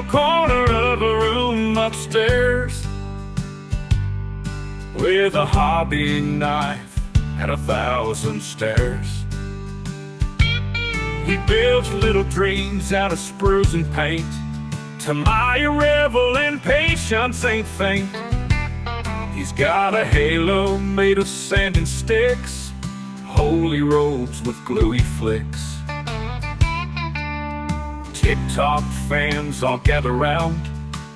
little corner of a room upstairs with a hobby knife and 1,000 stairs. He builds little dreams out of sprues and paint. To my Revell impatience ain't faint. He's got a halo made of sand and sticks, holy robes with gluey flicks. TikTok fans all gather round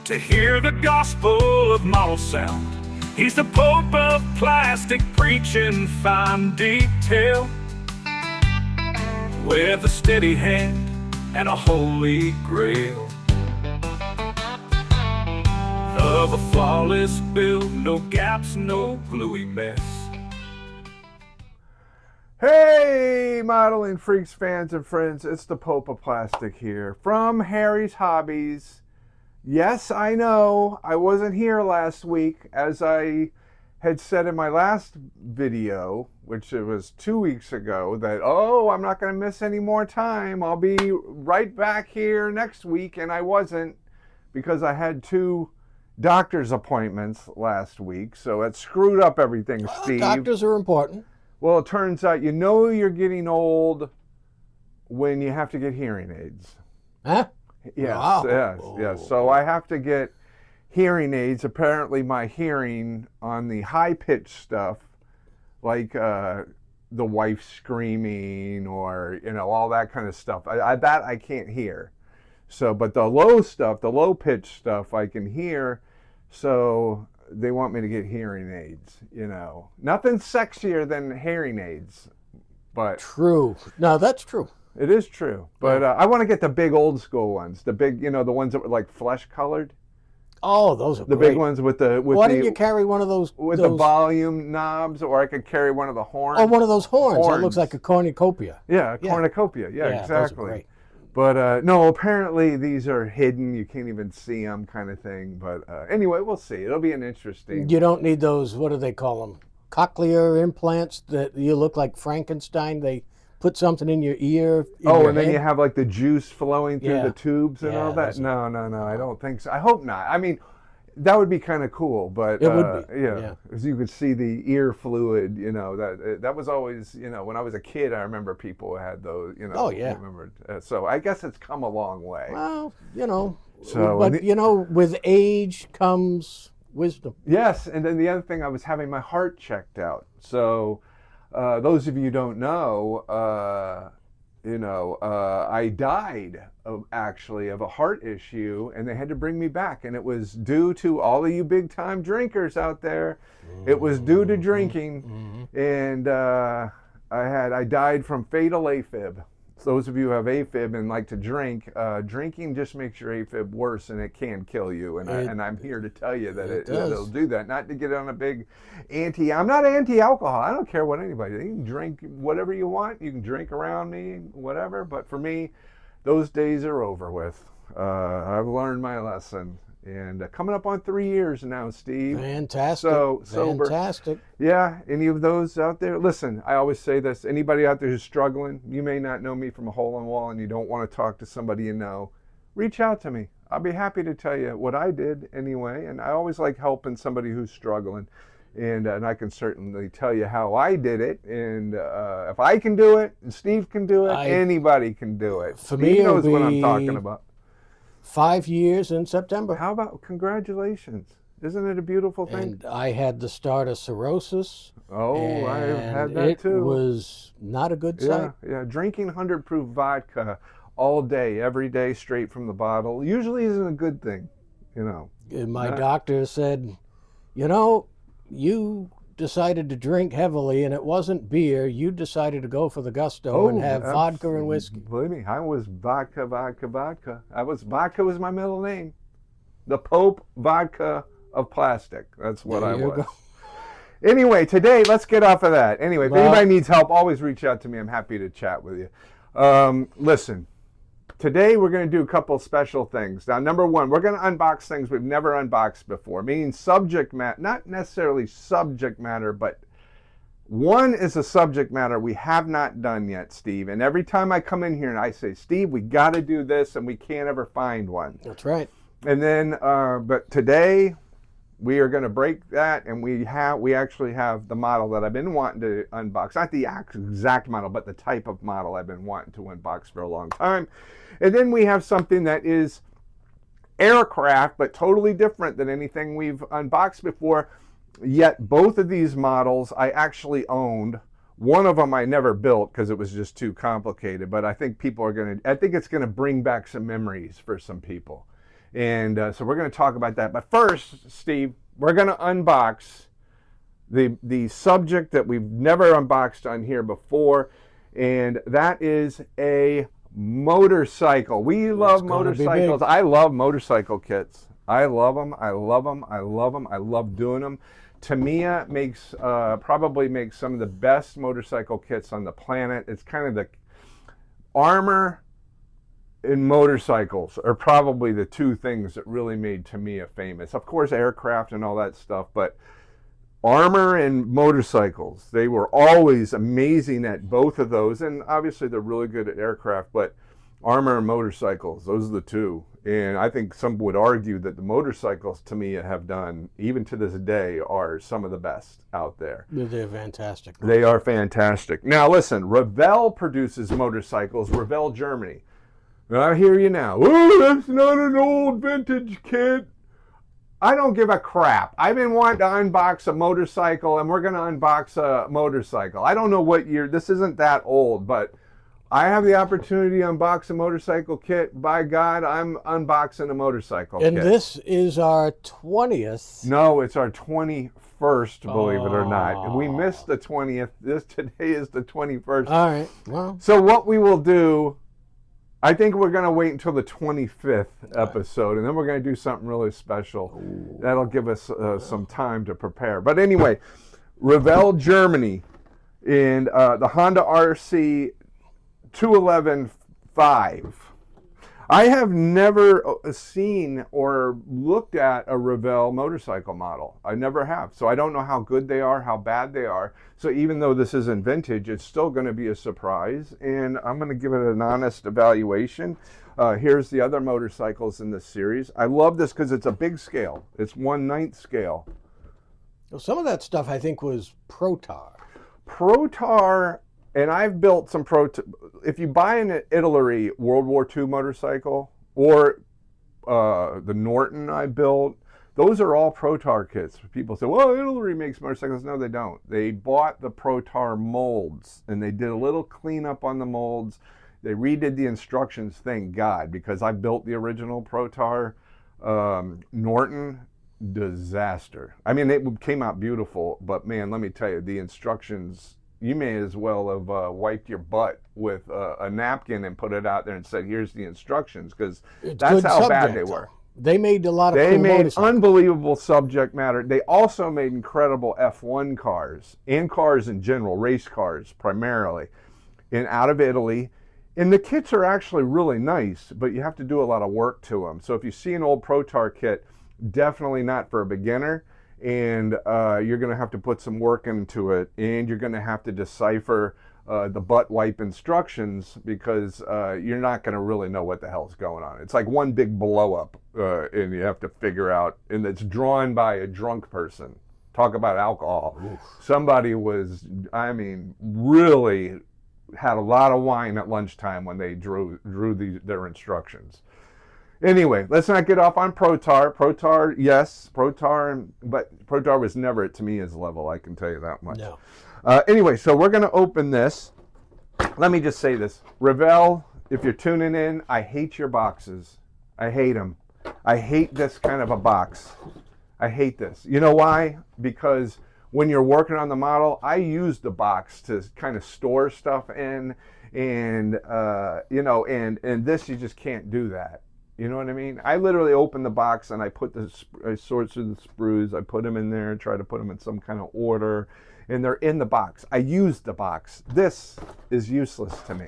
to hear the gospel of model sound. He's the Pope of plastic, preaching fine detail with a steady hand and a holy grail of a flawless build, no gaps, no gluey mess. Hey, modeling freaks, fans, and friends, it's the Pope of Plastic here from Harry's Hobbies. Yes, I know I wasn't here last week, as I had said in my last video, which it was 2 weeks ago, that, oh, I'm not going to miss any more time. I'll be right back here next week, and I wasn't, because I had 2 doctor's appointments last week, so it screwed up everything, Steve. Doctors are important. Well, it turns out you know you're getting old when you have to get hearing aids. Huh? Yes, Wow. yes. So I have to get hearing aids. Apparently my hearing on the high-pitched stuff, like the wife screaming or, you know, all that kind of stuff, that I can't hear. So, but the low stuff, the low-pitched stuff, I can hear. So they want me to get hearing aids, you know. Nothing sexier than hearing aids, but... True. No, that's true. It is true. But I want to get the big old school ones. The big, you know, the ones that were like flesh colored. Oh, those are the great. big ones with the... Why don't you carry one of those... With the volume knobs, or I could carry one of the horns. Oh, one of those horns. That looks like a cornucopia. Yeah, a cornucopia. Yeah, exactly. Those are great. But no, apparently these are hidden. You can't even see them, kind of thing. But anyway, we'll see. It'll be an interesting... You don't need those, what do they call them? Cochlear implants that you look like Frankenstein. They put something in your ear. And then you have like the juice flowing through the tubes and all that? those No, I don't think so. I hope not. I mean, that would be kind of cool, but it would be. Yeah, because you could see the ear fluid. You know, that was always, you know, when I was a kid, I remember people had those. You know, oh yeah. So I guess it's come a long way. Well, you know, so, but you know, with age comes wisdom. Yes, and then the other thing, I was having my heart checked out. So those of you who don't know, I died of a heart issue, and they had to bring me back, and it was due to all of you big time drinkers out there. It was due to drinking, and I died from fatal AFib. So those of you who have AFib and like to drink, drinking just makes your AFib worse, and it can kill you. And I'm here to tell you that it'll do that. Not to get on a big I'm not anti-alcohol. I don't care what anybody. You can drink whatever you want. You can drink around me, whatever. But for me, those days are over with. I've learned my lesson. And coming up on 3 years now, Steve. Fantastic. So sober. Fantastic. Yeah, any of those out there? Listen, I always say this. Anybody out there who's struggling, you may not know me from a hole in the wall and you don't want to talk to somebody you know, reach out to me. I'll be happy to tell you what I did anyway. And I always like helping somebody who's struggling. And I can certainly tell you how I did it. And if I can do it, and Steve can do it, anybody can do it. For Steve me, knows what I'm talking about. 5 years in September. How about congratulations? Isn't it a beautiful thing? And I had the start of cirrhosis. Oh, I've had that too. It was not a good sight. Yeah. Drinking 100 proof vodka all day, every day, straight from the bottle, usually isn't a good thing, you know. And my doctor said, you know, you decided to drink heavily, and it wasn't beer. You decided to go for the gusto and have vodka and whiskey. Believe me, I was vodka. Vodka was my middle name. The Pope Vodka of Plastic. That's what I was. Go. Anyway, today, let's get off of that. Anyway, if anybody needs help, always reach out to me. I'm happy to chat with you. Listen, today we're going to do a couple special things. Now, number one, we're going to unbox things we've never unboxed before, meaning subject matter, not necessarily subject matter, but One is a subject matter we have not done yet, Steve. And every time I come in here and I say, Steve, we got to do this, and we can't ever find one. That's right. And then, but today we are going to break that, and we actually have the model that I've been wanting to unbox. Not the exact model, but the type of model I've been wanting to unbox for a long time. And then we have something that is aircraft, but totally different than anything we've unboxed before. Yet both of these models I actually owned. One of them I never built because it was just too complicated, but I think I think it's going to bring back some memories for some people. And so we're going to talk about that. But first, Steve, we're going to unbox the subject that we've never unboxed on here before, and that is a motorcycle. We love motorcycles. I love motorcycle kits. I love them. I love them. I love them. I love doing them. Tamiya probably makes some of the best motorcycle kits on the planet. It's kind of the armor and motorcycles are probably the two things that really made Tamiya famous. Of course, aircraft and all that stuff, but armor and motorcycles, they were always amazing at both of those. And obviously they're really good at aircraft, but armor and motorcycles, those are the two. And I think some would argue that the motorcycles Tamiya have done, even to this day, are some of the best out there. They're fantastic. They are fantastic. Now listen, Revell produces motorcycles, Revell Germany. I hear you now. Oh, that's not an old vintage kit. I don't give a crap. I've been wanting to unbox a motorcycle, and we're going to unbox a motorcycle. I don't know what year. This isn't that old, but I have the opportunity to unbox a motorcycle kit. By God, I'm unboxing a motorcycle kit. And this is our 20th. No, it's our 21st, believe it or not. And we missed the 20th. Today is the 21st. All right. Well. So what we will do, I think we're going to wait until the 25th episode, and then we're going to do something really special. Ooh. That'll give us some time to prepare. But anyway, Revell Germany and the Honda RC 211-5. I have never seen or looked at a Revell motorcycle model. I never have. So I don't know how good they are, how bad they are. So even though this isn't vintage, it's still going to be a surprise. And I'm going to give it an honest evaluation. Here's the other motorcycles in this series. I love this because it's a big scale. It's 1/9 scale. Well, some of that stuff I think was Protar. Protar. And I've built some if you buy an Italy World War II motorcycle or the Norton I built, those are all Protar kits. People say, well, Italy makes motorcycles. No, they don't. They bought the Protar molds, and they did a little cleanup on the molds. They redid the instructions, thank God, because I built the original Protar Norton. Disaster. I mean, it came out beautiful, but man, let me tell you, the instructions, you may as well have wiped your butt with a napkin and put it out there and said, here's the instructions, because that's how bad they were. They made a lot of They made unbelievable subject matter. They also made incredible F1 cars and cars in general, race cars primarily, and out of Italy. And the kits are actually really nice, but you have to do a lot of work to them. So if you see an old Protar kit, definitely not for a beginner. And you're going to have to put some work into it, and you're going to have to decipher the butt wipe instructions, because you're not going to really know what the hell's going on. It's like one big blow up, and you have to figure out, and it's drawn by a drunk person. Talk about alcohol. Oof. Somebody was, I mean, really had a lot of wine at lunchtime when they drew their instructions. Anyway, let's not get off on Protar. Protar, yes, Protar, but Protar was never at Tamiya's level, I can tell you that much. No. Anyway, so we're going to open this. Let me just say this. Revell, if you're tuning in, I hate your boxes. I hate them. I hate this kind of a box. I hate this. You know why? Because when you're working on the model, I use the box to kind of store stuff in, and and this, you just can't do that. You know what I mean? I literally open the box and I sort through the sprues. I put them in there, try to put them in some kind of order, and they're in the box. I use the box. This is useless to me.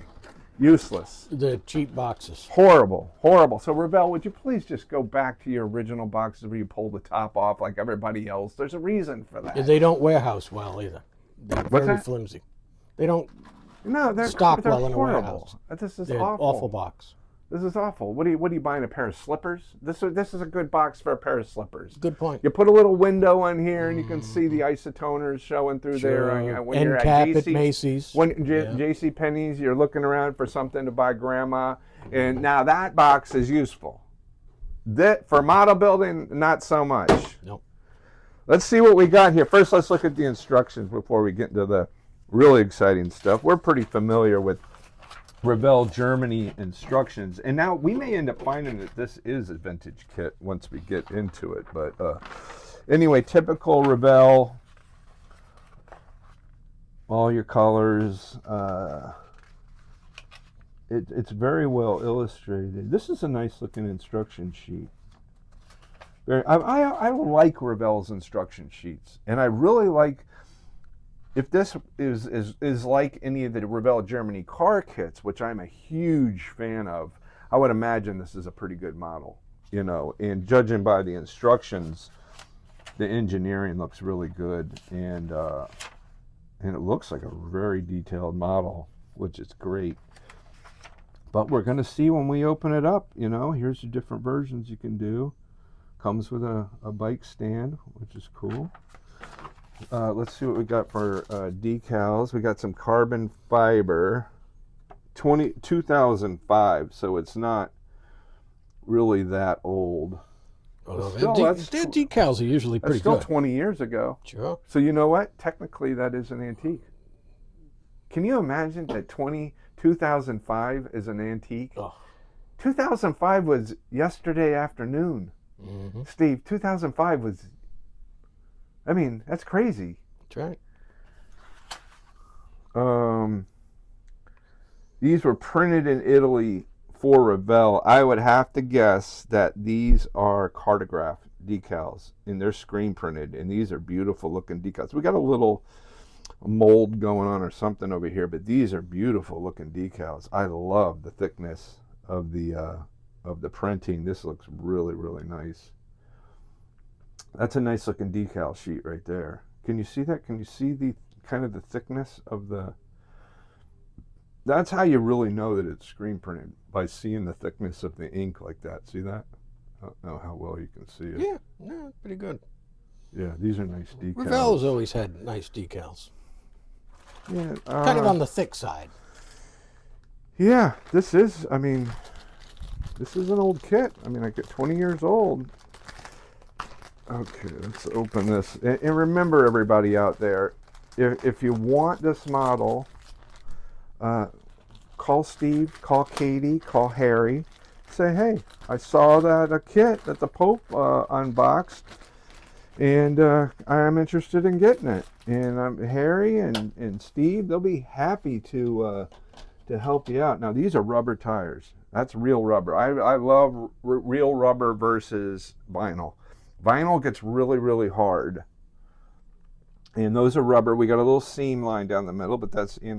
Useless. The cheap boxes. Horrible, horrible. So Revell, would you please just go back to your original boxes where you pull the top off like everybody else? There's a reason for that. They don't warehouse well either. They're What's very that? flimsy. They don't No, they're stock they're well in a horrible. warehouse. This is They're awful. awful box. This is awful. What are you buying, a pair of slippers? This is a good box for a pair of slippers. Good point. You put a little window on here, and you can see the isotoners showing through there. When End you're at cap JC, at Macy's. JC Penney's, you're looking around for something to buy grandma, and now that box is useful. That for model building, not so much. Nope. Let's see what we got here. First, let's look at the instructions before we get into the really exciting stuff. We're pretty familiar with Revell Germany instructions, and now we may end up finding that this is a vintage kit once we get into it. But anyway, typical Revell, all your colors. It's very well illustrated. This is a nice looking instruction sheet. I like Revell's instruction sheets, and I really like. If this is like any of the Revell Germany car kits, which I'm a huge fan of, I would imagine this is a pretty good model, you know. And judging by the instructions, the engineering looks really good, and it looks like a very detailed model, which is great. But we're going to see when we open it up, you know. Here's the different versions you can do. Comes with a bike stand, which is cool. Let's see what we got for decals. We got some carbon fiber, 2005, so it's not really that old. Well, Still, their decals are usually pretty That's still good. 20 years ago. Sure. So you know what? Technically, that is an antique. Can you imagine that 2005 is an antique? Oh. 2005 was yesterday afternoon. Mm-hmm. Steve, 2005 was... I mean, that's crazy. That's right. These were printed in Italy for Revell. I would have to guess that these are cartograph decals, and they're screen printed, and these are beautiful looking decals. We got a little mold going on or something over here, but these are beautiful looking decals. I love the thickness of the printing. This looks really, really nice. That's a nice looking decal sheet right there. Can you see that? Can you see the kind of the thickness of the... That's how you really know that it's screen printed, by seeing the thickness of the ink like that. See that? I don't know how well you can see it. Yeah, no, pretty good. Yeah, these are nice decals. Revell's always had nice decals. Yeah, Kind of on the thick side. Yeah, this is, I mean, this is an old kit. I mean, I get 20 years old. Okay, let's open this. And remember, everybody out there, if you want this model, call Steve, call Katie, call Harry. Say, hey, I saw that a kit that the Pope unboxed, and I'm interested in getting it. And Harry and Steve, they'll be happy to help you out. Now, these are rubber tires. That's real rubber. I love real rubber versus vinyl. Vinyl gets really, really hard. And those are rubber. We got a little seam line down the middle, but that's in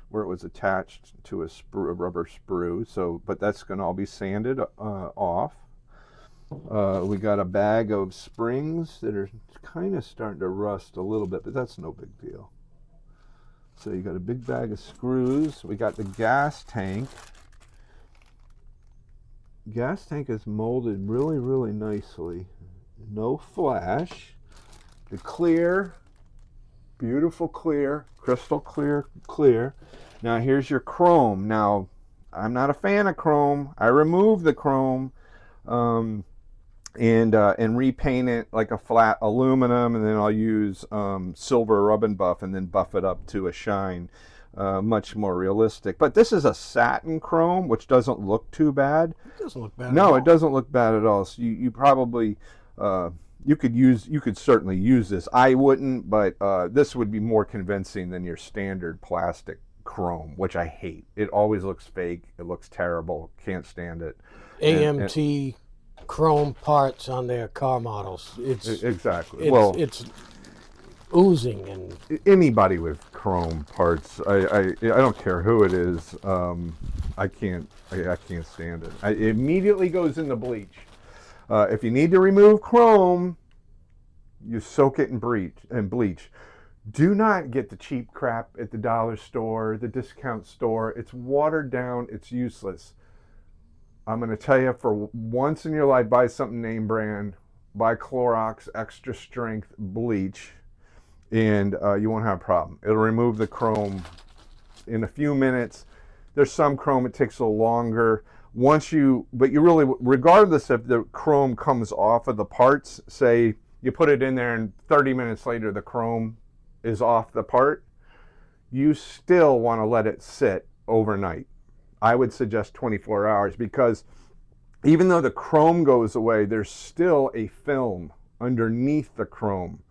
where it was attached to a rubber sprue. So, but that's going to all be sanded off. We got a bag of springs that are kind of starting to rust a little bit, but that's no big deal. So you got a big bag of screws. We got the gas tank. Gas tank is molded really, really nicely. No flash. The clear, beautiful clear, crystal clear. Now here's your chrome. Now, I'm not a fan of chrome. I remove the chrome and repaint it like a flat aluminum, and then I'll use silver rub and buff, and then buff it up to a shine. Much more realistic. But this is a satin chrome, which doesn't look too bad. It doesn't look bad. No, it doesn't look bad at all. So you probably you could certainly use this. I wouldn't, but this would be more convincing than your standard plastic chrome, which I hate. It always looks fake. It looks terrible. Can't stand it. AMT chrome parts on their car models. Exactly. It's oozing, and anybody with chrome parts, I don't care who it is. I can't stand it. It immediately goes into bleach. If you need to remove chrome, you soak it in bleach. Do not get the cheap crap at the dollar store, the discount store. It's watered down. It's useless. I'm going to tell you, for once in your life, buy something name brand. Buy Clorox extra strength bleach, and you won't have a problem. It'll remove the chrome in a few minutes. There's some chrome, it takes a little longer. But you really, regardless if the chrome comes off of the parts, say you put it in there and 30 minutes later the chrome is off the part, you still want to let it sit overnight. I would suggest 24 hours, because even though the chrome goes away, there's still a film underneath the chrome.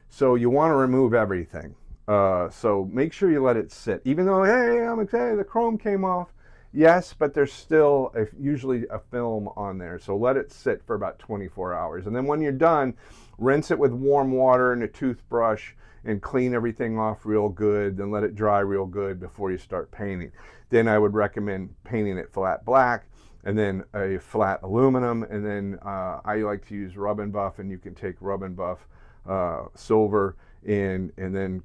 So you want to remove everything. So make sure you let it sit. Even though, hey, I'm excited, the chrome came off. Yes, but there's still usually a film on there. So let it sit for about 24 hours. And then when you're done, rinse it with warm water and a toothbrush and clean everything off real good. Then let it dry real good before you start painting. Then I would recommend painting it flat black, and then a flat aluminum. And then I like to use rub and buff, and you can take rub and buff silver and then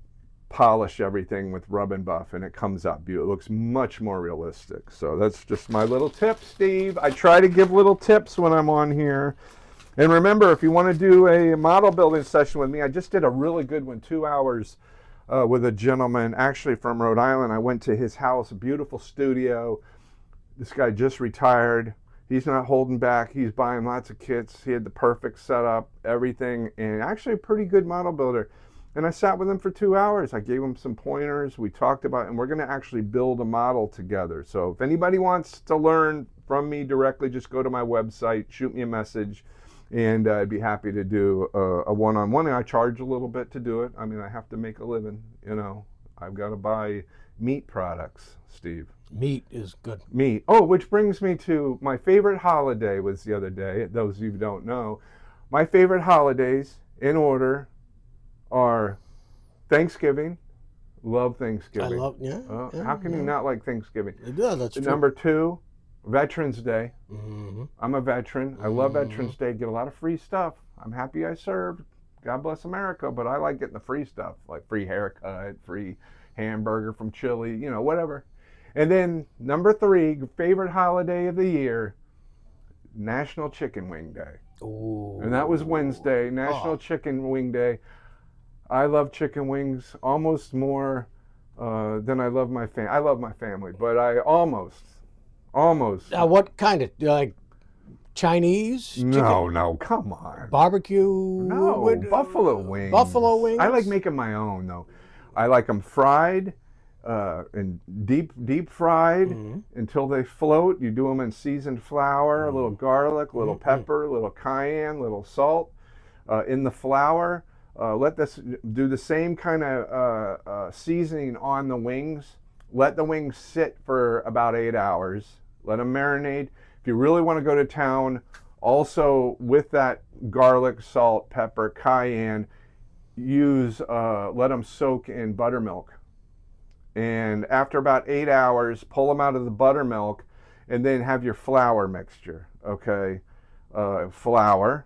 polish everything with rub and buff, and it comes out beautiful. It looks much more realistic. So that's just my little tip, Steve. I try to give little tips when I'm on here. And remember, if you want to do a model building session with me, I just did a really good one, 2 hours with a gentleman actually from Rhode Island. I went to his house, a beautiful studio. This guy just retired. He's not holding back. He's buying lots of kits. He had the perfect setup, everything, and actually a pretty good model builder. And I sat with him for 2 hours. I gave him some pointers. We talked about it, and we're going to actually build a model together. So if anybody wants to learn from me directly, just go to my website, shoot me a message, and I'd be happy to do a one-on-one. And I charge a little bit to do it. I mean, I have to make a living, you know. I've got to buy meat products, Steve. Meat is good. Meat. Oh, which brings me to my favorite holiday was the other day. Those of you who don't know, my favorite holidays in order are Thanksgiving. Love Thanksgiving. How can you not like Thanksgiving? Yeah, that's true. Number 2, Veterans Day. Mm-hmm. I'm a veteran. I love Veterans Day. Get a lot of free stuff. I'm happy I served. God bless America. But I like getting the free stuff, like free haircut, free hamburger from Chili, you know, whatever. And then number 3, favorite holiday of the year, National Chicken Wing Day. Ooh. And that was Wednesday, National Chicken Wing Day. I love chicken wings almost more than I love my family. I love my family, but I almost. Now, what kind of, like Chinese? No, come on. Barbecue? No, buffalo wings. Buffalo wings? I like making my own, though. I like them fried and deep fried until they float. You do them in seasoned flour, a little garlic, a little pepper, a little cayenne, a little salt in the flour. Let this do the same kind of seasoning on the wings. Let the wings sit for about 8 hours. Let them marinate. If you really want to go to town, also with that garlic, salt, pepper, cayenne, let them soak in buttermilk. And after about 8 hours, pull them out of the buttermilk, and then have your flour mixture. Okay, flour,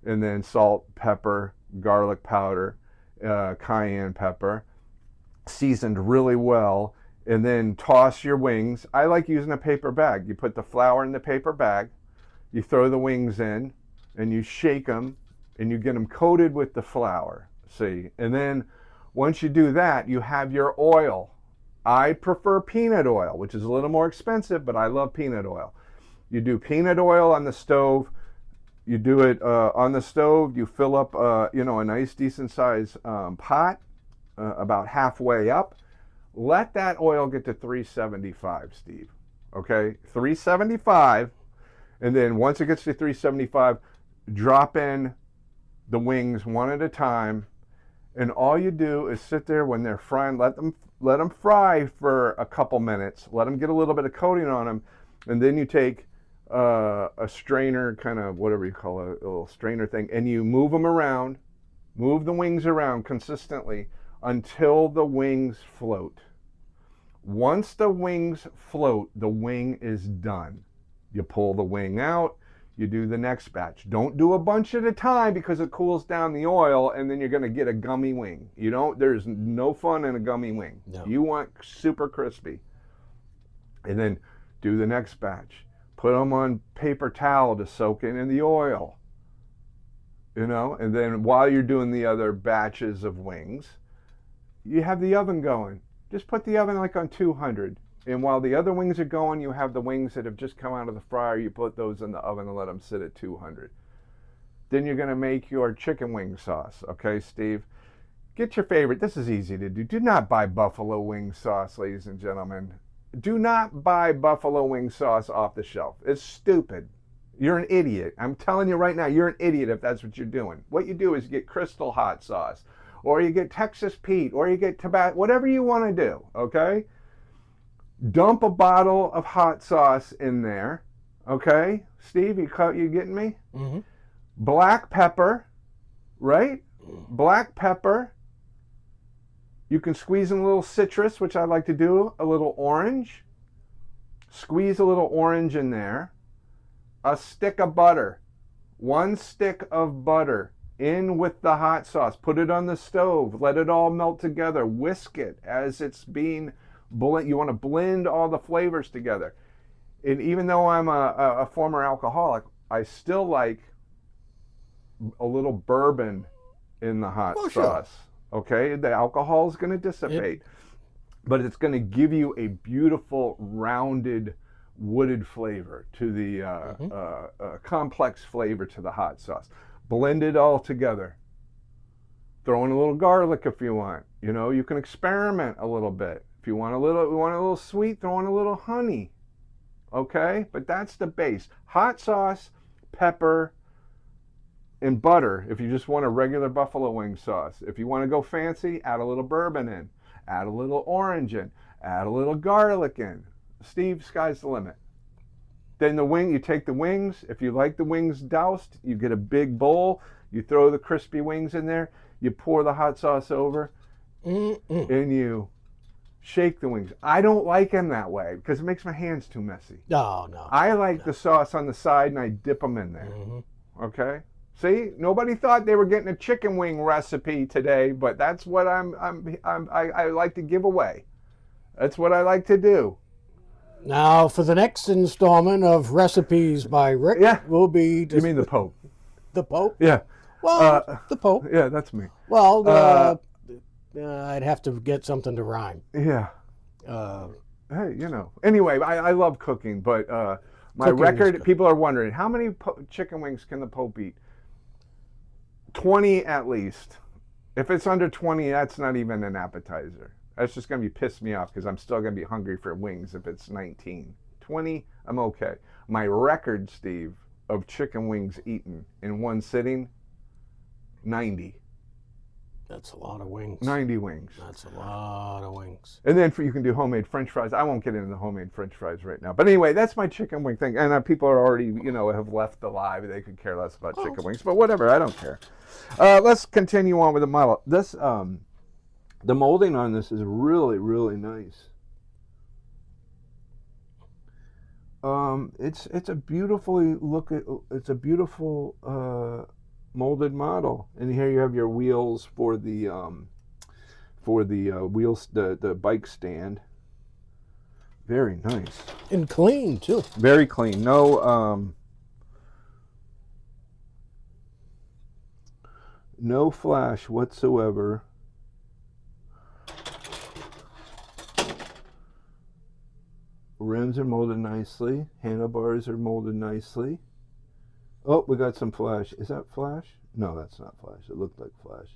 and then salt, pepper, garlic powder, cayenne pepper, seasoned really well, and then toss your wings. I like using a paper bag. You put the flour in the paper bag, you throw the wings in, and you shake them, and you get them coated with the flour, see? And then once you do that, you have your oil. I prefer peanut oil, which is a little more expensive, but I love peanut oil. You do peanut oil on the stove. You do it on the stove. You fill up, a nice decent size pot, about halfway up. Let that oil get to 375, Steve. Okay, 375, and then once it gets to 375, drop in the wings one at a time, and all you do is sit there when they're frying. Let them fry for a couple minutes. Let them get a little bit of coating on them, and then you take a strainer, kind of whatever you call it, a little strainer thing, and you move them around, move the wings around consistently until the wings float. Once the wings float, the wing is done. You pull the wing out, You do the next batch. Don't do a bunch at a time because it cools down the oil and then you're going to get a gummy wing. There's no fun in a gummy wing. No. You want super crispy. And then do the next batch. Put them on paper towel to soak in the oil. And then while you're doing the other batches of wings, you have the oven going. Just put the oven like on 200. And while the other wings are going, you have the wings that have just come out of the fryer. You put those in the oven and let them sit at 200. Then you're going to make your chicken wing sauce. Okay, Steve? Get your favorite. This is easy to do. Do not buy buffalo wing sauce, ladies and gentlemen. Do not buy buffalo wing sauce off the shelf. It's stupid. You're an idiot. I'm telling you right now, you're an idiot if that's what you're doing. What you do is you get Crystal hot sauce, or you get Texas Pete, or you get Tabasco, whatever you want to do, okay? Dump a bottle of hot sauce in there, okay? Steve, you getting me? Mm-hmm. Black pepper, right? Black pepper. You can squeeze in a little citrus, which I like to do, a little orange. Squeeze a little orange in there. A stick of butter. 1 stick of butter in with the hot sauce. Put it on the stove. Let it all melt together. Whisk it as it's being blend. You want to blend all the flavors together. And even though I'm a former alcoholic, I still like a little bourbon in the hot sauce. Sure. Okay, the alcohol is going to dissipate, but it's going to give you a beautiful, rounded, wooded flavor to the complex flavor to the hot sauce. Blend it all together. Throw in a little garlic if you want. You can experiment a little bit. If you want a little sweet, throw in a little honey. Okay? But that's the base. Hot sauce, pepper, and butter if you just want a regular buffalo wing sauce. If you want to go fancy, add a little bourbon in. Add a little orange in. Add a little garlic in. Steve, sky's the limit. Then you take the wings. If you like the wings doused, you get a big bowl. You throw the crispy wings in there. You pour the hot sauce over. And you shake the wings. I don't like them that way because it makes my hands too messy. No. I like the sauce on the side and I dip them in there. Okay? See, nobody thought they were getting a chicken wing recipe today, but that's what I like to give away. That's what I like to do. Now, for the next installment of Recipes by Rick, will be... You mean the Pope? The Pope? Yeah. Well, the Pope. Yeah, that's me. Well, I'd have to get something to rhyme. Yeah. Hey, Anyway, I love cooking, but my record, people are wondering, how many chicken wings can the Pope eat? 20 at least. If it's under 20, that's not even an appetizer. That's just going to be piss me off because I'm still going to be hungry for wings if it's 19. 20, I'm okay. My record, Steve, of chicken wings eaten in one sitting, 90. That's a lot of wings. 90 wings. That's a lot of wings. And then you can do homemade French fries. I won't get into the homemade French fries right now. But anyway, that's my chicken wing thing. And people are already, have left the live. They could care less about chicken wings. But whatever, I don't care. Let's continue on with the model. This, the molding on this is really, really nice. It's a it's a beautiful molded model, and here you have your wheels for the wheels, the bike stand. Very nice and clean too. Very clean. No flash whatsoever. Rims are molded nicely. Handlebars are molded nicely. Oh, we got some flash. Is that flash? No, that's not flash. It looked like flash.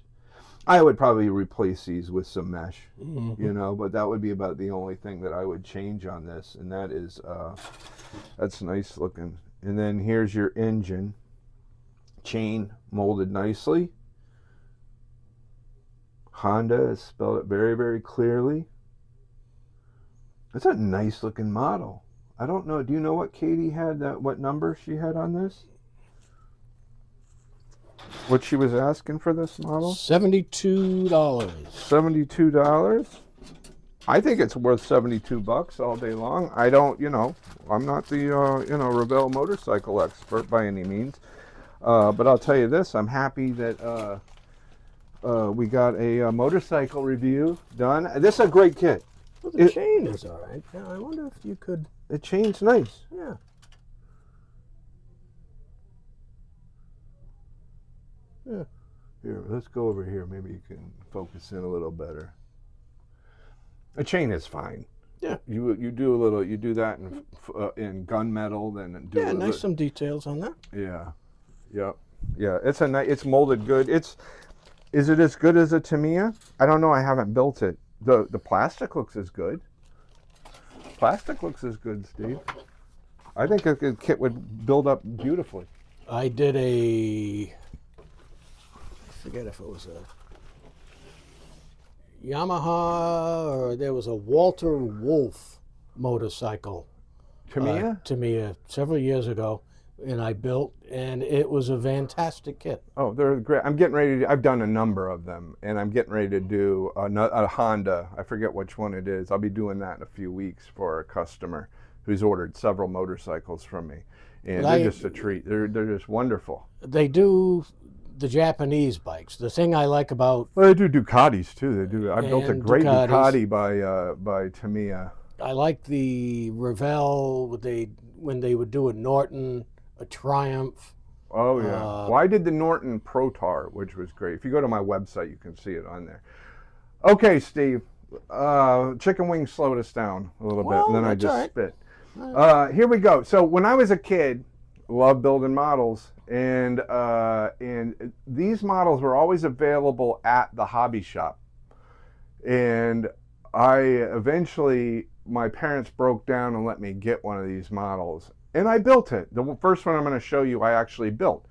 I would probably replace these with some mesh, but that would be about the only thing that I would change on this, and that is, that's nice looking. And then here's your engine. Chain molded nicely. Honda has spelled it very, very clearly. That's a nice looking model. I don't know. Do you know what Katie had, what number she had on this? What she was asking for this model? $72. $72? I think it's worth $72 all day long. I don't, I'm not the, Revell motorcycle expert by any means. But I'll tell you this, I'm happy that we got a motorcycle review done. This is a great kit. Well, the chain is all right. Now, I wonder if you could... The chain's nice. Yeah. Yeah. Here, let's go over here. Maybe you can focus in a little better. The chain is fine. Yeah. You do that in gunmetal, then do nice some details on that. Yeah. Yep. Yeah. It's molded good. Is it as good as a Tamiya? I don't know. I haven't built it. The plastic looks as good. Plastic looks as good, Steve. I think a kit would build up beautifully. I did I forget if it was a Yamaha or there was a Walter Wolf motorcycle. Tamiya? Tamiya, several years ago, and I built, and it was a fantastic kit. Oh, they're great. I'm getting ready I've done a number of them, and I'm getting ready to do a Honda. I forget which one it is. I'll be doing that in a few weeks for a customer who's ordered several motorcycles from me. And they're just a treat. They're just wonderful. They do the Japanese bikes. The thing I like about... Well, they do Ducatis too. They do. I built a great Ducatis. Ducati by Tamiya. I like the Revell when they would do a Norton, a Triumph. Oh yeah. Well, I did the Norton Protar, which was great. If you go to my website, you can see it on there. Okay, Steve. Chicken wings slowed us down a little bit, and then I just spit. Here we go. So when I was a kid, loved building models, and these models were always available at the hobby shop. And my parents broke down and let me get one of these models. And I built it. The first one I'm going to show you, I actually built.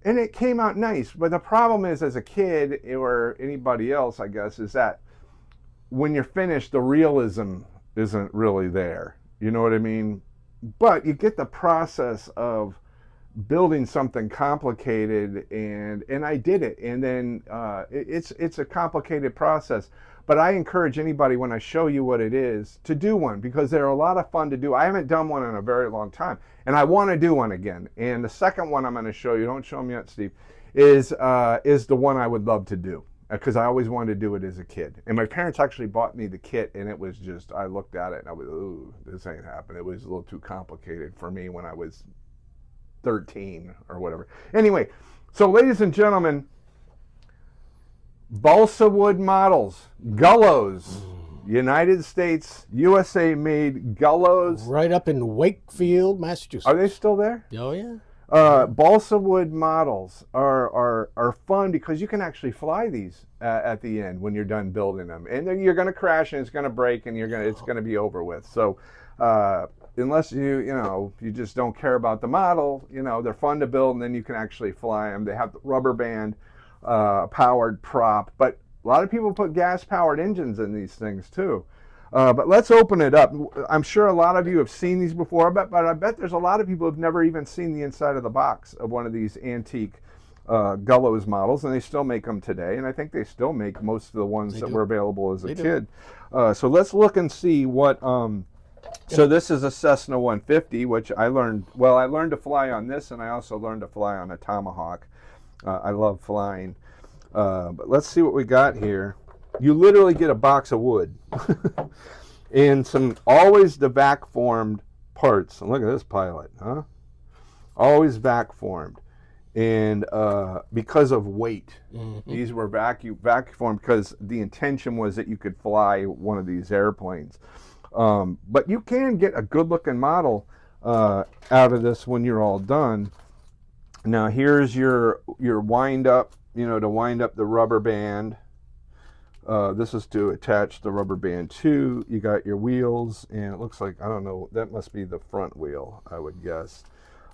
And it came out nice. But the problem is, as a kid, or anybody else, I guess, is that when you're finished, the realism isn't really there. You know what I mean? But you get the process of building something complicated, and I did it. And then it's a complicated process. But I encourage anybody, when I show you what it is, to do one, because they're a lot of fun to do. I haven't done one in a very long time, and I want to do one again. And the second one I'm going to show you, don't show them yet, Steve, is the one I would love to do, because I always wanted to do it as a kid. And my parents actually bought me the kit, and it was just, I looked at it and I was, ooh, this ain't happening. It was a little too complicated for me when I was 13 or whatever. Anyway, so ladies and gentlemen, Balsawood models, Gullows, United States, USA made Gullows. Right up in Wakefield, Massachusetts. Are they still there? Oh yeah. Balsawood models are fun because you can actually fly these at the end when you're done building them, and then you're going to crash and it's going to break and it's going to be over with. So unless you just don't care about the model, they're fun to build, and then you can actually fly them. They have the rubber band powered prop, but a lot of people put gas powered engines in these things too. But let's open it up. I'm sure a lot of you have seen these before, but I bet there's a lot of people who've never even seen the inside of the box of one of these antique Gullows models, and they still make them today, and I think they still make most of the ones that were available as a kid. So let's look and see what... So this is a Cessna 150, which I learned to fly on this, and I also learned to fly on a Tomahawk. I love flying. But let's see what we got here. You literally get a box of wood and always the vac formed parts. And look at this pilot, huh? Always vac formed. And because of weight, these were vacuum formed because the intention was that you could fly one of these airplanes. But you can get a good looking model out of this when you're all done. Now here's your wind up, to wind up the rubber band. This is to attach the rubber band to. You got your wheels, and it looks like, I don't know, that must be the front wheel, I would guess.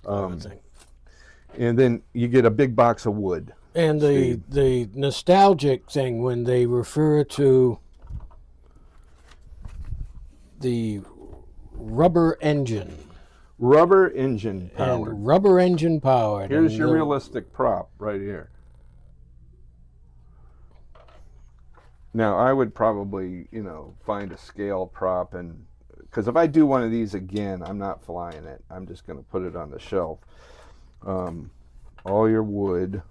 And then you get a big box of wood. And the nostalgic thing when they refer to the rubber engine. Rubber engine powered. And rubber engine powered. Here's your realistic prop right here. Now, I would probably, find a scale prop, and because if I do one of these again, I'm not flying it. I'm just going to put it on the shelf. All your wood,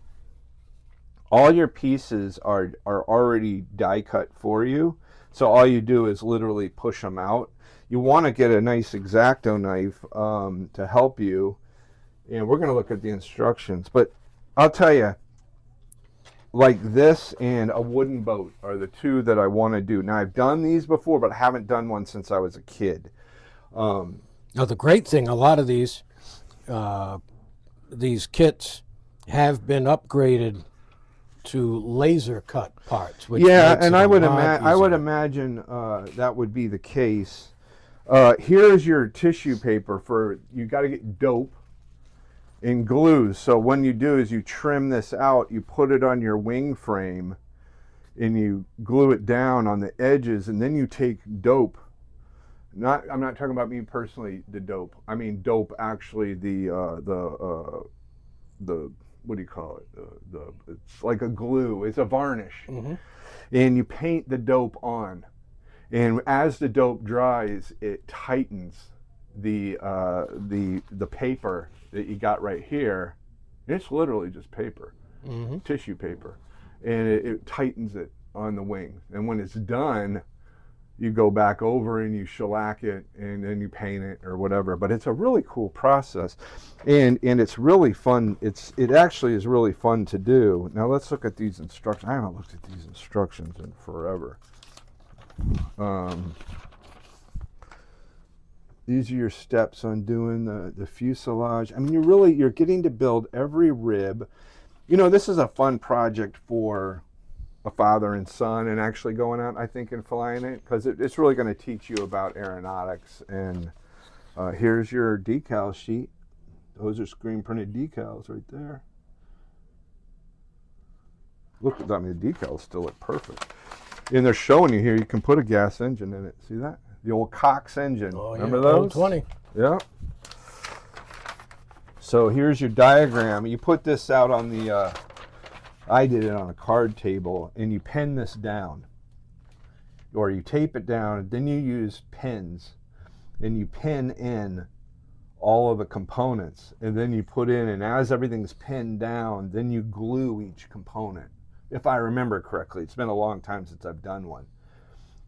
all your pieces are already die cut for you. So all you do is literally push them out. You want to get a nice X-Acto knife to help you. And we're going to look at the instructions. But I'll tell you, like this and a wooden boat are the two that I want to do. Now, I've done these before, but I haven't done one since I was a kid. Now, the great thing, a lot of these kits have been upgraded to laser cut parts. Which and I would easier. imagine that would be the case. Here's your tissue paper for, you got to get dope and glues. So when you do is you trim this out, you put it on your wing frame, and you glue it down on the edges, and then you take dope. I'm not talking about me personally, the dope. I mean dope, actually the what do you call it? It's like a glue. It's a varnish, and you paint the dope on, and as the dope dries, it tightens the paper that you got right here. It's literally just paper, tissue paper, and it tightens it on the wing. And when it's done, you go back over and you shellac it, and then you paint it or whatever. But it's a really cool process, and it's really fun. It actually is really fun to do. Now let's look at these instructions. I haven't looked at these instructions in forever. These are your steps on doing the fuselage. I mean, you're getting to build every rib. This is a fun project for a father and son, and actually going out, I think, and flying it, because it's really going to teach you about aeronautics. And here's your decal sheet. Those are screen printed decals right there. Look, the decals still look perfect. And they're showing you here, you can put a gas engine in it. See that? The old Cox engine. Oh, Remember yeah, those? old 20. Yeah. So here's your diagram. You put this out on the, I did it on a card table, and you pen this down. Or you tape it down, then you use pens, and you pen in all of the components. And then you put in, and as everything's pinned down, then you glue each component. If I remember correctly. It's been a long time since I've done one.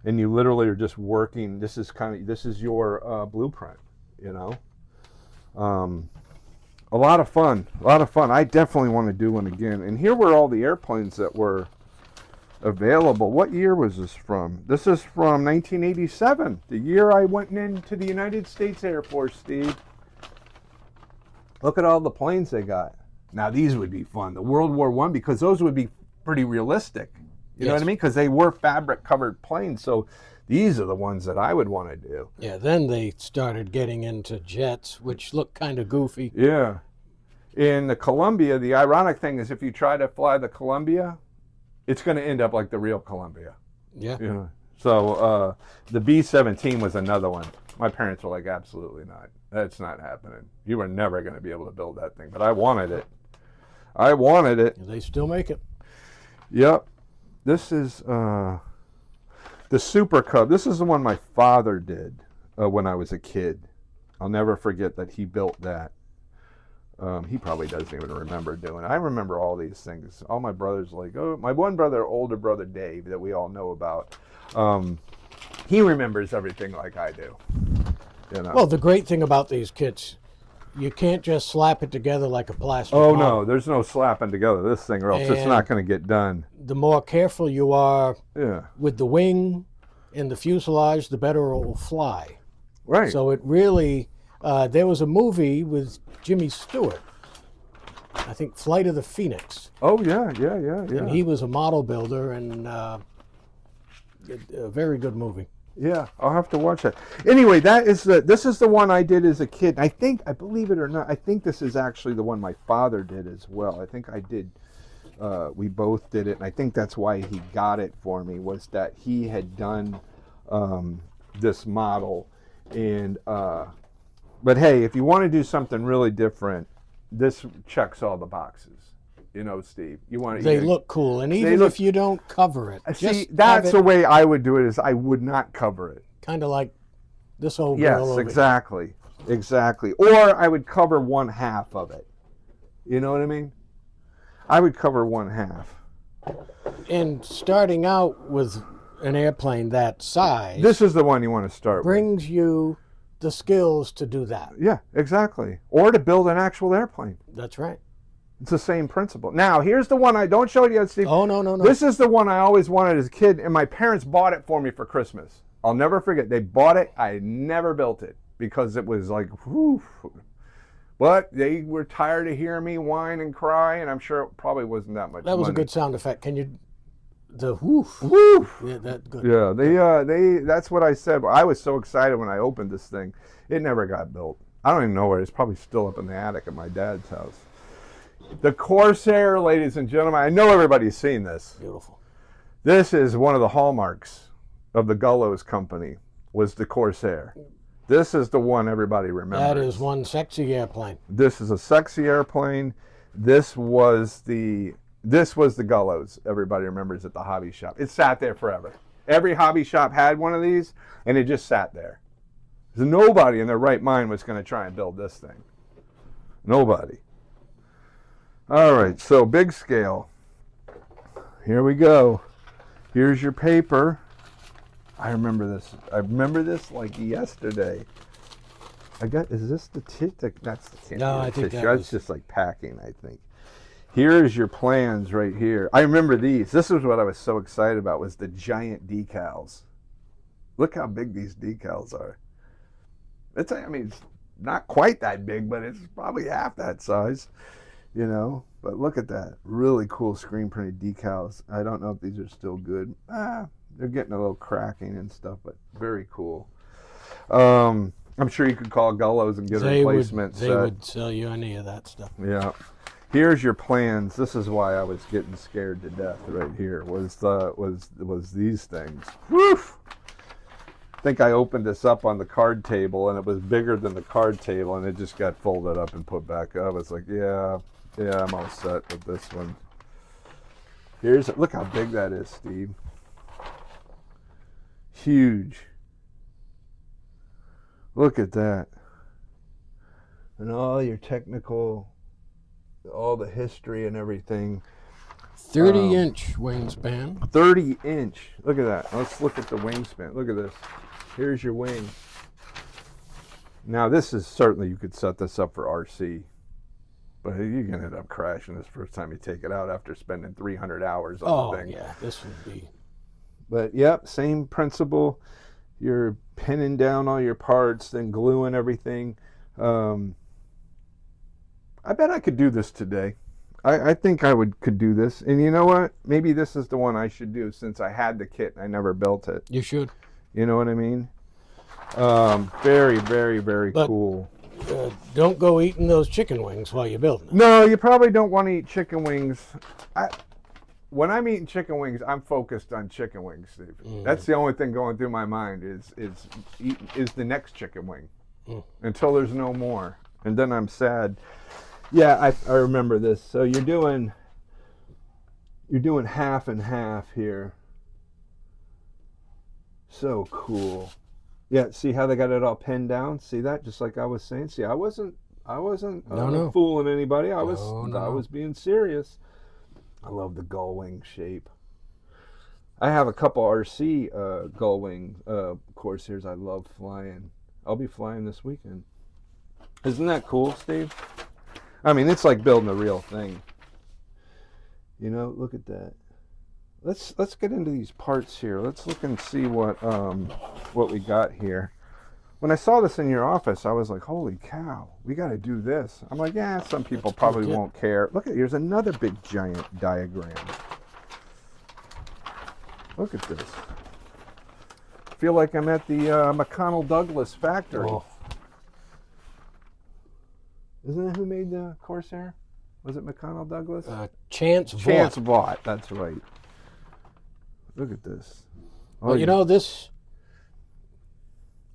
And you literally are just working. This is your blueprint, a lot of fun. I definitely want to do one again. And here were all the airplanes that were available. What year was this from? This is from 1987, the year I went into the United States Air Force, Steve. Look at all the planes they got. Now these would be fun. The World War I, because those would be pretty realistic. You know what I mean? Because they were fabric-covered planes. So these are the ones that I would want to do. Yeah, then they started getting into jets, which look kind of goofy. Yeah. In the Columbia, the ironic thing is if you try to fly the Columbia, it's going to end up like the real Columbia. Yeah. So the B-17 was another one. My parents were like, absolutely not. That's not happening. You were never going to be able to build that thing. But I wanted it. They still make it. Yep. This is the Super Cub. This is the one my father did when I was a kid. I'll never forget that he built that. He probably doesn't even remember doing it. I remember all these things. All my brothers, my one brother, older brother Dave, that we all know about, he remembers everything like I do. Well, the great thing about these kits, you can't just slap it together like a plastic Oh, model. no, there's no slapping together this thing, or else it's not going to get done. The more careful you are Yeah. with the wing and the fuselage, the better it will fly. Right. So it really, there was a movie with Jimmy Stewart, I think Flight of the Phoenix. Oh, yeah. And he was a model builder, and a very good movie. Yeah, I'll have to watch that. Anyway, this is the one I did as a kid. I believe it or not, I think this is actually the one my father did as well. I think I did. We both did it, and I think that's why he got it for me, was that he had done this model. And but hey, if you want to do something really different, this checks all the boxes. You know, Steve. You want They look cool, and even if you don't cover it, see, that's the way I would do it. Is I would not cover it. Kind of like this old girl over exactly, exactly. Or I would cover one half of it. You know what I mean? I would cover one half. And starting out with an airplane that size, this is the one you want to start with. Brings you the skills to do that. Yeah, exactly. Or to build an actual airplane. That's right. It's the same principle. Now, here's the one I don't show you yet, Steve. Oh, no. This is the one I always wanted as a kid, and my parents bought it for me for Christmas. I'll never forget. They bought it. I never built it because it was like, whew. But they were tired of hearing me whine and cry, and I'm sure it probably wasn't that much That was money. a good sound effect. Can you... The whoof. Woof. Yeah, that's good. Yeah, that's what I said. I was so excited when I opened this thing. It never got built. I don't even know where. It's probably still up in the attic at my dad's house. The Corsair, ladies and gentlemen. I know everybody's seen this. Beautiful. This is one of the hallmarks of the Gullows company, was the Corsair. This is the one everybody remembers. That is one sexy airplane. This is a sexy airplane. This was the Gullows everybody remembers at the hobby shop. It sat there forever. Every hobby shop had one of these, and it just sat there. So nobody in their right mind was going to try and build this thing. Nobody. All right, so big scale. Here we go. Here's your paper. I remember this. I remember this like yesterday. Is this the tissue? That's the tissue. No, I think that's just like packing, I think. Here's your plans right here. I remember these. This is what I was so excited about, was the giant decals. Look how big these decals are. It's not quite that big, but it's probably half that size, you know. But look at that. Really cool screen printed decals. I don't know if these are still good. They're getting a little cracking and stuff, but very cool. I'm sure you could call Gullows and get a replacement set. They would sell you any of that stuff. Yeah. Here's your plans. This is why I was getting scared to death right here. Was these things. Whew! I think I opened this up on the card table, and it was bigger than the card table, and it just got folded up and put back up. It's like, yeah, I'm all set with this one. Look how big that is, Steve. Huge. Look at that. And all your technical, all the history and everything. 30-inch wingspan. 30-inch. Look at that. Let's look at the wingspan. Look at this. Here's your wing. Now this is certainly, you could set this up for RC, but you're going to end up crashing this first time you take it out after spending 300 hours on the thing. Oh, yeah, this would be. But yep, same principle. You're pinning down all your parts, then gluing everything. I bet I could do this today. I think I could do this. And you know what? Maybe this is the one I should do, since I had the kit and I never built it. You should. You know what I mean? Very, very, very cool. Don't go eating those chicken wings while you're building it. No, you probably don't want to eat chicken wings. When I'm eating chicken wings, I'm focused on chicken wings, Steve. That's the only thing going through my mind is the next chicken wing until there's no more. And then I'm sad. Yeah, I remember this. So you're doing half and half here. So cool. Yeah, see how they got it all pinned down? See that? Just like I was saying. See, I wasn't fooling anybody. I was being serious. I love the gull wing shape. I have a couple RC gull wing Corsairs I love flying. I'll be flying this weekend. Isn't that cool, Steve? I mean, it's like building a real thing. You know, look at that. Let's get into these parts here. Let's look and see what we got here. When I saw this in your office, I was like, holy cow, we got to do this. I'm like, yeah, some people probably won't care. Look at, here's another big giant diagram. Look at this. I feel like I'm at the McConnell Douglas factory. Oh. Isn't that who made the Corsair? Was it McConnell Douglas? Chance Vaught, that's right. Look at this. Well, you know, this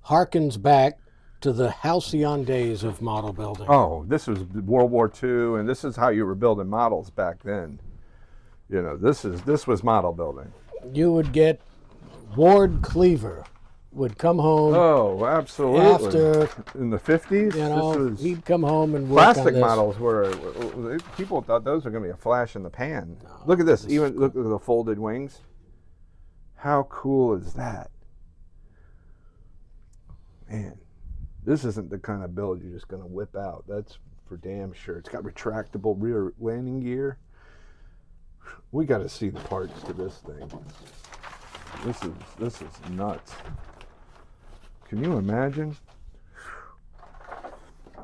harkens back to the halcyon days of model building. Oh, this was World War II, and this is how you were building models back then. You know, this was model building. You would get Ward Cleaver would come home. Oh, absolutely. After, in the 50s, you know, this was he'd come home and work on plastic this. models people thought those were going to be a flash in the pan. Look at this. Even look at the folded wings. How cool is that? Man, this isn't the kind of build you're just going to whip out. That's for damn sure. It's got retractable rear landing gear. We got to see the parts to this thing. This is nuts. Can you imagine?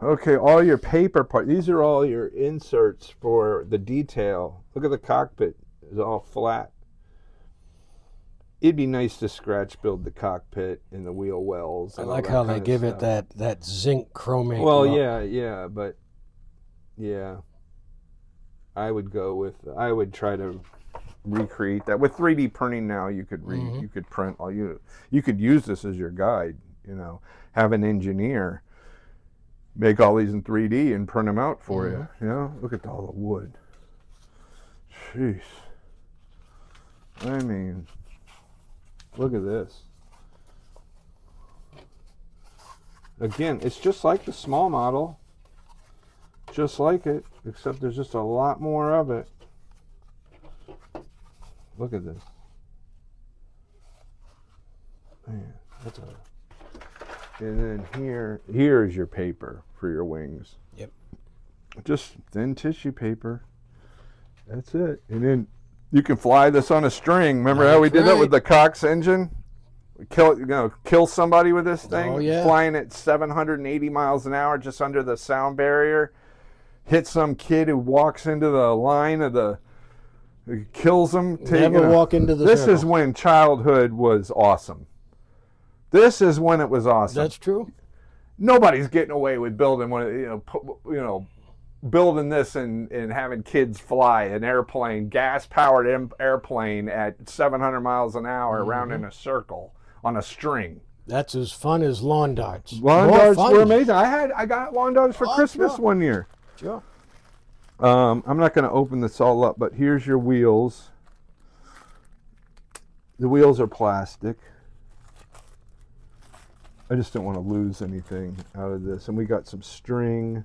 Okay, all your paper parts. These are all your inserts for the detail. Look at the cockpit. It's all flat. It'd be nice to scratch build the cockpit and the wheel wells. I like how they give it that zinc chromate. Well, look. yeah, but yeah. I would try to recreate that. With 3D printing now, you could you could print all you could use this as your guide, you know. Have an engineer make all these in 3D and print them out for you, you know. Look at all the wood. Jeez. I mean, look at this. Again, it's just like the small model. Just like it, except there's just a lot more of it. Look at this. Man, that's a... And then here's your paper for your wings. Yep. Just thin tissue paper. That's it. And then you can fly this on a string. Remember how we did that with the Cox engine? Kill somebody with this thing. Oh, yeah. Flying at 780 miles an hour just under the sound barrier. Hit some kid who walks into the line of the... kills them. Never walk into the This circle. is when childhood was awesome. This is when it was awesome. That's true. Nobody's getting away with building building this and having kids fly an airplane, gas-powered airplane at 700 miles an hour around in a circle on a string. That's as fun as lawn darts. Lawn More darts fun. were amazing. I got lawn darts for Christmas sure. one year. Sure. I'm not going to open this all up, but here's your wheels. The wheels are plastic. I just don't want to lose anything out of this. And we got some string.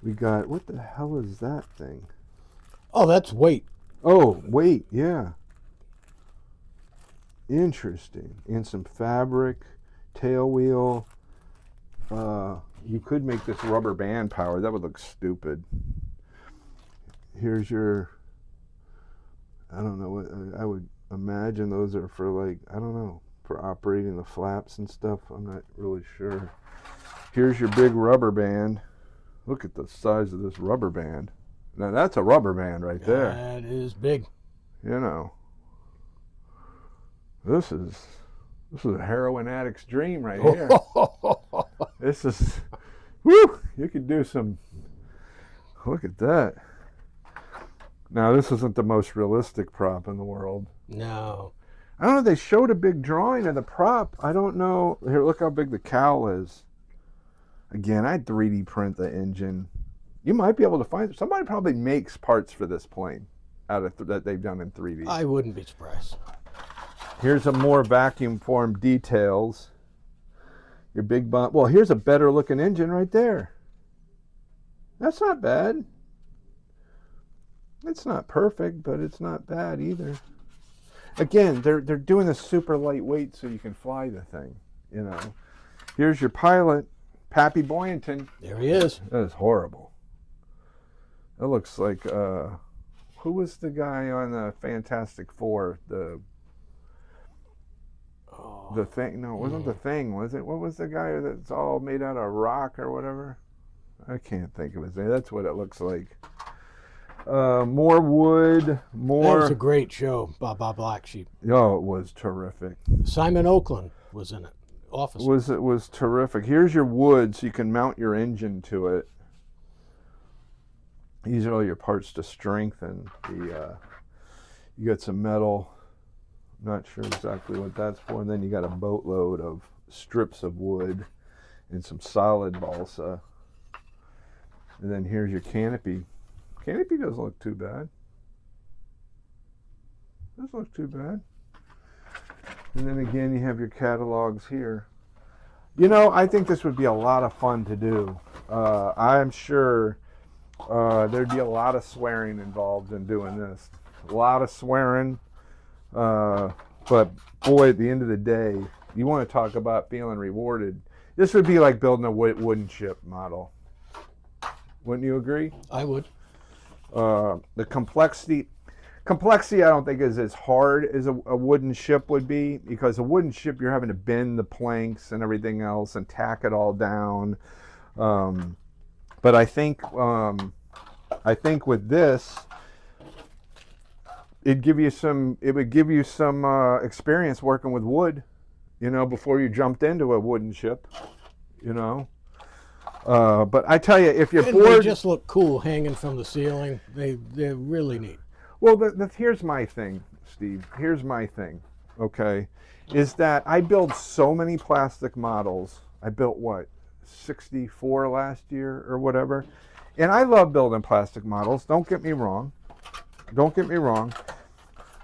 We got, what the hell is that thing? Oh, that's weight. Oh, wait, yeah. Interesting. And some fabric, tail wheel. You could make this rubber band powered. That would look stupid. Here's your, I don't know what, I would imagine those are for, like, I don't know, for operating the flaps and stuff. I'm not really sure. Here's your big rubber band. Look at the size of this rubber band. Now that's a rubber band right there. That is big. You know, this is a heroin addict's dream right here. This is, whew, you could do some, look at that. Now this isn't the most realistic prop in the world. No. I don't know, they showed a big drawing of the prop. I don't know, here, look how big the cowl is. Again, I'd 3D print the engine. You might be able to find, somebody probably makes parts for this plane out of that they've done in 3D. I wouldn't be surprised. Here's some more vacuum form details. Your big bump. Well, here's a better looking engine right there. That's not bad. It's not perfect, but it's not bad either. Again, they're doing this super lightweight so you can fly the thing, you know. Here's your pilot, Pappy Boynton. There he is. That is horrible. That looks like, who was the guy on the Fantastic Four? The Thing? No, it wasn't the Thing, was it? What was the guy that's all made out of rock or whatever? I can't think of his name. That's what it looks like. More wood, more... That was a great show, Bob Black Sheep. Oh, it was terrific. Simon Oakland was in it. Officer. It was terrific. Here's your wood so you can mount your engine to it. These are all your parts to strengthen the, you got some metal. Not sure exactly what that's for. And then you got a boatload of strips of wood in some solid balsa. And then here's your canopy. Canopy doesn't look too bad. Doesn't look too bad. And then again, you have your catalogs here. You know, I think this would be a lot of fun to do. I'm sure there'd be a lot of swearing involved in doing this. A lot of swearing. But boy, at the end of the day, you want to talk about feeling rewarded. This would be like building a wooden ship model. Wouldn't you agree? I would. The complexity I don't think is as hard as a wooden ship would be, because a wooden ship you're having to bend the planks and everything else and tack it all down. But I think with this, it would give you some experience working with wood, you know, before you jumped into a wooden ship, you know. But I tell you, if you're bored, they just look cool hanging from the ceiling. They're really neat. Well, here's my thing, Steve. Here's my thing, okay, is that I build so many plastic models. I built, what, 64 last year or whatever. And I love building plastic models. Don't get me wrong. Don't get me wrong.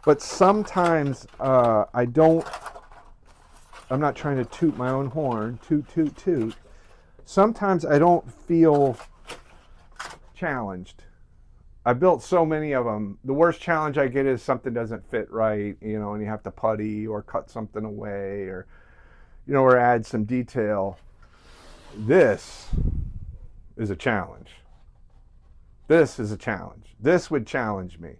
But sometimes I'm not trying to toot my own horn. Toot, toot, toot. Sometimes I don't feel challenged. I built so many of them. The worst challenge I get is something doesn't fit right, you know, and you have to putty or cut something away, or, you know, or add some detail. This is a challenge. This is a challenge. This would challenge me.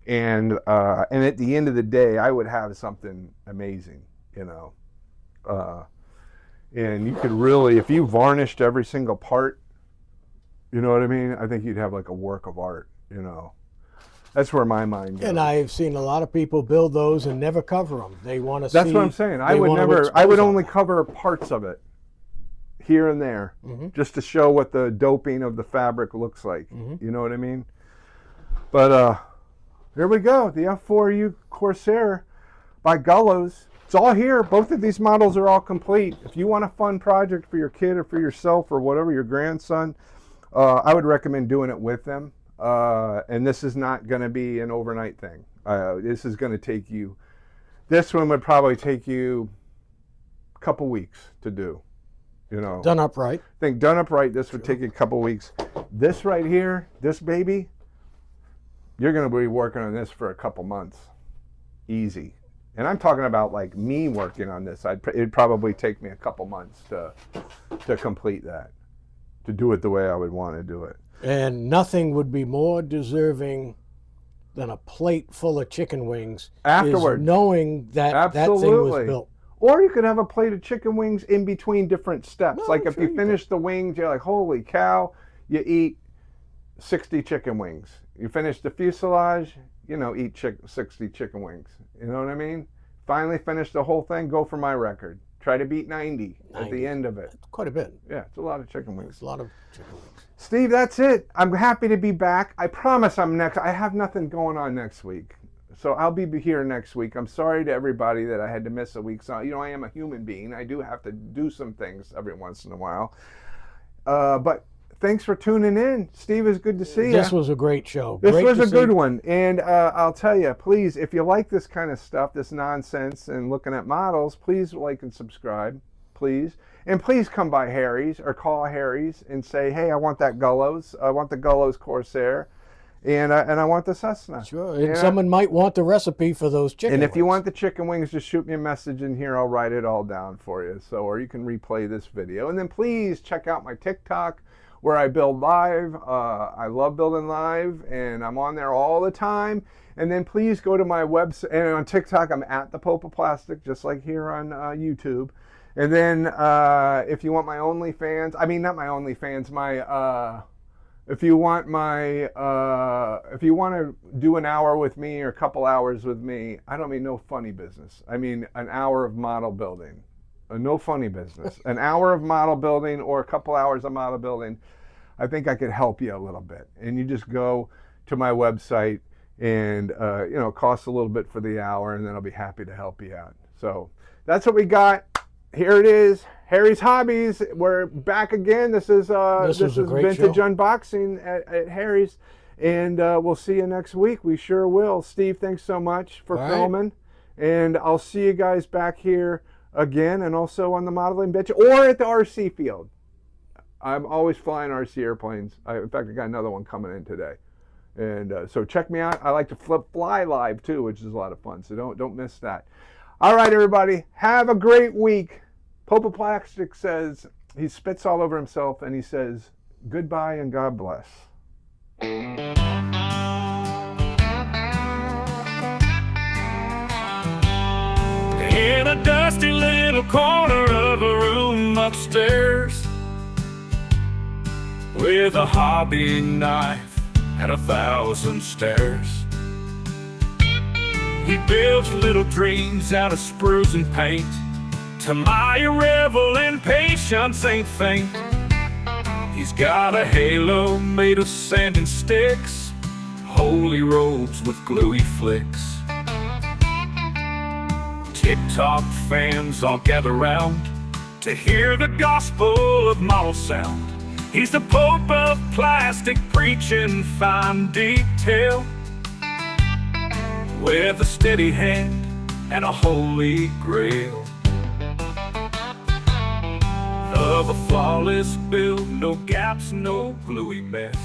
And at the end of the day, I would have something amazing, you know. And you could really, if you varnished every single part, you know what I mean? I think you'd have like a work of art, you know. That's where my mind goes. And I've seen a lot of people build those and never cover them. They want to see. That's what I'm saying. I would only cover parts of it, here and there, just to show what the doping of the fabric looks like. You know what I mean? But here we go, the F4U Corsair by Gullows. It's all here. Both of these models are all complete. If you want a fun project for your kid or for yourself or whatever, your grandson, I would recommend doing it with them. And this is not going to be an overnight thing. This is going to take you, this one would probably take you a couple weeks to do, you know. Done up right. I think done up right, this would take you a couple weeks. This right here, this baby, you're going to be working on this for a couple months. Easy. And I'm talking about like me working on this. It'd probably take me a couple months to complete that, to do it the way I would want to do it. And nothing would be more deserving than a plate full of chicken wings Afterwards. is knowing that Absolutely. that thing was built. Or you could have a plate of chicken wings in between different steps. No, like I'm if sure you you finish the wings, you're like, holy cow, you eat 60 chicken wings. You finish the fuselage, you know, eat 60 chicken wings. You know what I mean? Finally finish the whole thing, go for my record. Try to beat 90 at the end of it. That's quite a bit. Yeah, it's a lot of chicken wings. It's a lot of chicken wings. Steve, that's it. I'm happy to be back. I promise I have nothing going on next week. So I'll be here next week. I'm sorry to everybody that I had to miss a week. So, you know, I am a human being. I do have to do some things every once in a while. But thanks for tuning in. Steve, it's good to see you. This was a great show. This Great was to a good see. one. And I'll tell you, please, if you like this kind of stuff, this nonsense and looking at models, please like and subscribe, please. And please come by Harry's or call Harry's and say, hey, I want that Gullows. I want the Gullows Corsair. And I want the Cessna. Sure. And someone might want the recipe for those chicken wings. And if you want the chicken wings, just shoot me a message in here. I'll write it all down for you. So, or you can replay this video. And then please check out my TikTok where I build live. I love building live, and I'm on there all the time. And then please go to my website. And on TikTok, I'm at the Pope of Plastic, just like here on YouTube. And then if you want my OnlyFans, I mean, not my OnlyFans, my... if you want to do an hour with me or a couple hours with me, I don't mean no funny business. I mean an hour of model building. No funny business. An hour of model building or a couple hours of model building, I think I could help you a little bit. And you just go to my website and, you know, it costs a little bit for the hour, and then I'll be happy to help you out. So that's what we got. Here it is. Harry's Hobbies. We're back again. This is was a great vintage show. unboxing at Harry's, and we'll see you next week. We sure will. Steve, thanks so much for All right. filming, and I'll see you guys back here again, and also on the modeling bitch or at the RC field. I'm always flying RC airplanes. In fact, I got another one coming in today. And so check me out. I like to fly live too, which is a lot of fun. So don't miss that. All right, everybody. Have a great week. Popa Plastic says, he spits all over himself and he says, goodbye and God bless. In a dusty little corner of a room upstairs, with a hobby knife and 1,000 stairs, he builds little dreams out of sprues and paint. To my Revell impatience ain't faint. He's got a halo made of sand and sticks, holy robes with gluey flicks. TikTok fans all gather round to hear the gospel of model sound. He's the Pope of Plastic, preaching fine detail, with a steady hand and a holy grail of a flawless build, no gaps, no gluey mess.